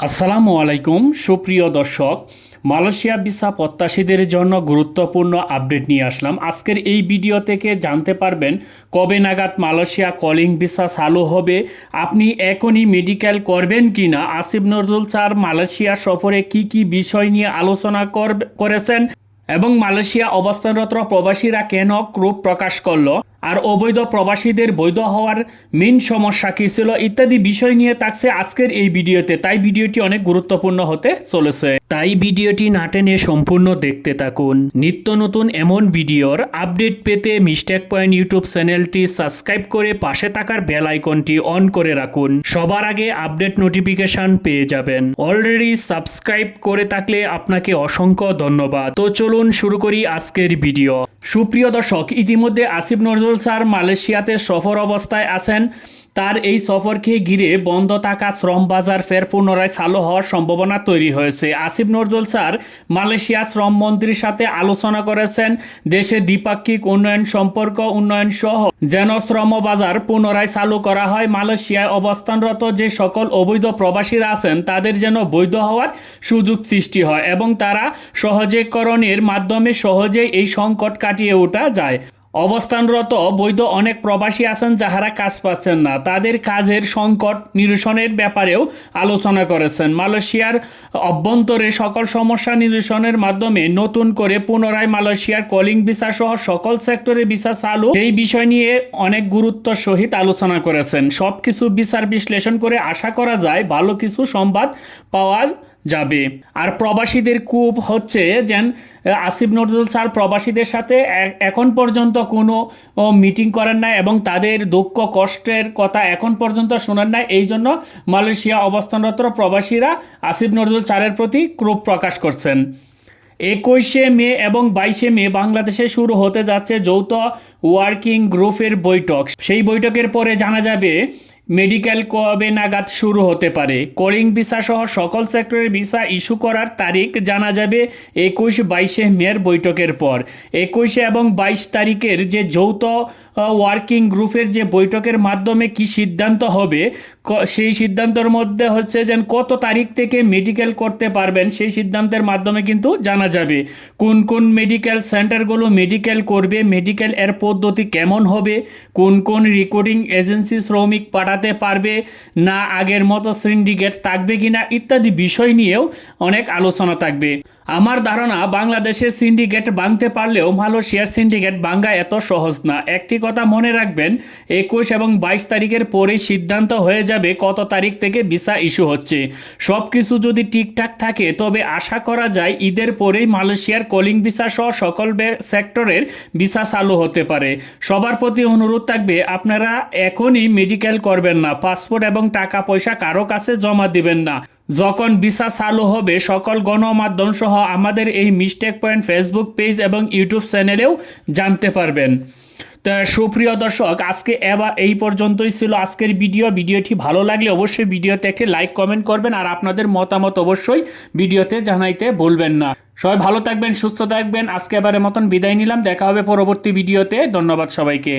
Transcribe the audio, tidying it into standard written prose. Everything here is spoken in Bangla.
আসসালামু আলাইকুম সুপ্রিয় দর্শক, মালয়েশিয়া ভিসা প্রত্যাশীদের জন্য গুরুত্বপূর্ণ আপডেট নিয়ে আসলাম। আজকের এই ভিডিও থেকে জানতে পারবেন কবে নাগাদ মালয়েশিয়া কলিং ভিসা চালু হবে, আপনি এখনই মেডিকেল করবেন কি না, আসিফ নজরুল স্যার মালয়েশিয়া সফরে কি কি বিষয় নিয়ে আলোচনা করেছেন এবং মালয়েশিয়া অবস্থানরত প্রবাসীরা কেন ক্ষোভ প্রকাশ করলো, আর অবৈধ প্রবাসীদের বৈধ হওয়ার মেইন সমস্যা কী ছিল ইত্যাদি বিষয় নিয়ে থাকছে আজকের এই ভিডিওতে। তাই ভিডিওটি অনেক গুরুত্বপূর্ণ হতে চলেছে, তাই ভিডিওটি না টেনে সম্পূর্ণ দেখতে থাকুন। নিত্য নতুন এমন ভিডিওর আপডেট পেতে মিস্টেক পয়েন্ট ইউটিউব চ্যানেলটি সাবস্ক্রাইব করে পাশে থাকার বেল আইকনটি অন করে রাখুন, সবার আগে আপডেট নোটিফিকেশন পেয়ে যাবেন। অলরেডি সাবস্ক্রাইব করে থাকলে আপনাকে অসংখ্য ধন্যবাদ। তো চলুন শুরু করি আজকের ভিডিও। সুপ্রিয় দর্শক, ইতিমধ্যে আসিফ নজরুল স্যার মালয়েশিয়াতে সফর অবস্থায় আছেন। তার এই সফরকে ঘিরে বন্ধ থাকা শ্রম বাজার ফের পুনরায় চালু হওয়ার সম্ভাবনা তৈরি হয়েছে। আসিফ নজরুল স্যার মালয়েশিয়া শ্রম মন্ত্রীর সাথে আলোচনা করেছেন দেশে দ্বিপাক্ষিক উন্নয়ন সম্পর্ক উন্নয়ন সহ যেন শ্রম বাজার পুনরায় চালু করা হয়। মালয়েশিয়ায় অবস্থানরত যে সকল অবৈধ প্রবাসীরা আছেন তাদের যেন বৈধ হওয়ার সুযোগ সৃষ্টি হয় এবং তারা সহজীকরণের মাধ্যমে সহজেই এই সংকট কাটিয়ে ওঠা যায়। অবস্থানরত বৈধ অনেক প্রবাসী আছেন যাহারা কাজ পাচ্ছেন না, তাদের কাজের সংকট নিরসনের ব্যাপারেও আলোচনা করেছেন। মালয়েশিয়ার অভ্যন্তরে সকল সমস্যা নিরসনের মাধ্যমে নতুন করে পুনরায় মালয়েশিয়ার কলিং ভিসা সহ সকল সেক্টরে ভিসা চালু, এই বিষয় নিয়ে অনেক গুরুত্ব সহিত আলোচনা করেছেন। সব কিছু বিচার বিশ্লেষণ করে আশা করা যায় ভালো কিছু সংবাদ পাওয়া যাবে। আর প্রবাসীদের খুব হচ্ছে যেন আসিফ নজরুল স্যার প্রবাসীদের সাথে এখন পর্যন্ত কোনো মিটিং করেন নাই এবং তাদের দুঃখ কষ্টের কথা এখন পর্যন্ত শোনেন নাই। এই জন্য মালয়েশিয়া অবস্থানরত প্রবাসীরা আসিফ নজরুল স্যারের প্রতি ক্ষোভ প্রকাশ করছেন। 21শে মে এবং 22শে মে বাংলাদেশে শুরু হতে যাচ্ছে যৌথ ওয়ার্কিং গ্রুপের বৈঠক। সেই বৈঠকের পরে জানা যাবে মেডিকেল কবে নাগাদ শুরু হতে পারে। কলিং ভিসা সহ সকল সেক্টরের ভিসা ইস্যু করার তারিখ জানা যাবে 21-22শে মের বৈঠকের পর। 21 এবং 22 তারিখের যে যৌথ ওয়ার্কিং গ্রুপের যে বৈঠকের মাধ্যমে কি সিদ্ধান্ত হবে, সেই সিদ্ধান্তের মধ্যে হচ্ছে যেন কত তারিখ থেকে মেডিকেল করতে পারবেন সেই সিদ্ধান্তের মাধ্যমে কিন্তু জানা যাবে কোন কোন মেডিকেল সেন্টারগুলো মেডিকেল করবে, মেডিকেল এর পদ্ধতি কেমন হবে, কোন কোন রেকর্ডিং এজেন্সি শ্রমিক পাঠাতে পারবে না, আগের মতো সিন্ডিকেট থাকবে কিনা ইত্যাদি বিষয় নিয়েও অনেক আলোচনা থাকবে। আমার ধারণা বাংলাদেশের সিন্ডিকেট ভাঙতে পারলেও মালয়েশিয়ার সিন্ডিকেট ভাঙা এত সহজ না। একটি কথা মনে রাখবেন, 21 এবং 22 তারিখের পরেই সিদ্ধান্ত হয়ে যাবে কত তারিখ থেকে ভিসা ইস্যু হচ্ছে। সব কিছু যদি ঠিকঠাক থাকে তবে আশা করা যায় ঈদের পরেই মালয়েশিয়ার কলিং ভিসা সহ সকল সেক্টরের ভিসা চালু হতে পারে। সবার প্রতি অনুরোধ থাকবে আপনারা এখনই মেডিকেল করবেন না, পাসপোর্ট এবং টাকা পয়সা কারো কাছে জমা দিবেন না। যখন ভিসা চালু হবে সকল গণমাধ্যম সহ আমাদের এই মিস্টেক পয়েন্ট ফেসবুক পেজ এবং ইউটিউব চ্যানেলেও জানতে পারবেন। তো সুপ্রিয় দর্শক, আজকে এবার এই পর্যন্তই ছিল আজকের ভিডিওটি ভালো লাগলে অবশ্যই ভিডিওতে একটি লাইক কমেন্ট করবেন আর আপনাদের মতামত অবশ্যই ভিডিওতে জানাইতে ভুলবেন না। সবাই ভালো থাকবেন, সুস্থ থাকবেন। আজকে এবারের মতন বিদায় নিলাম, দেখা হবে পরবর্তী ভিডিওতে। ধন্যবাদ সবাইকে।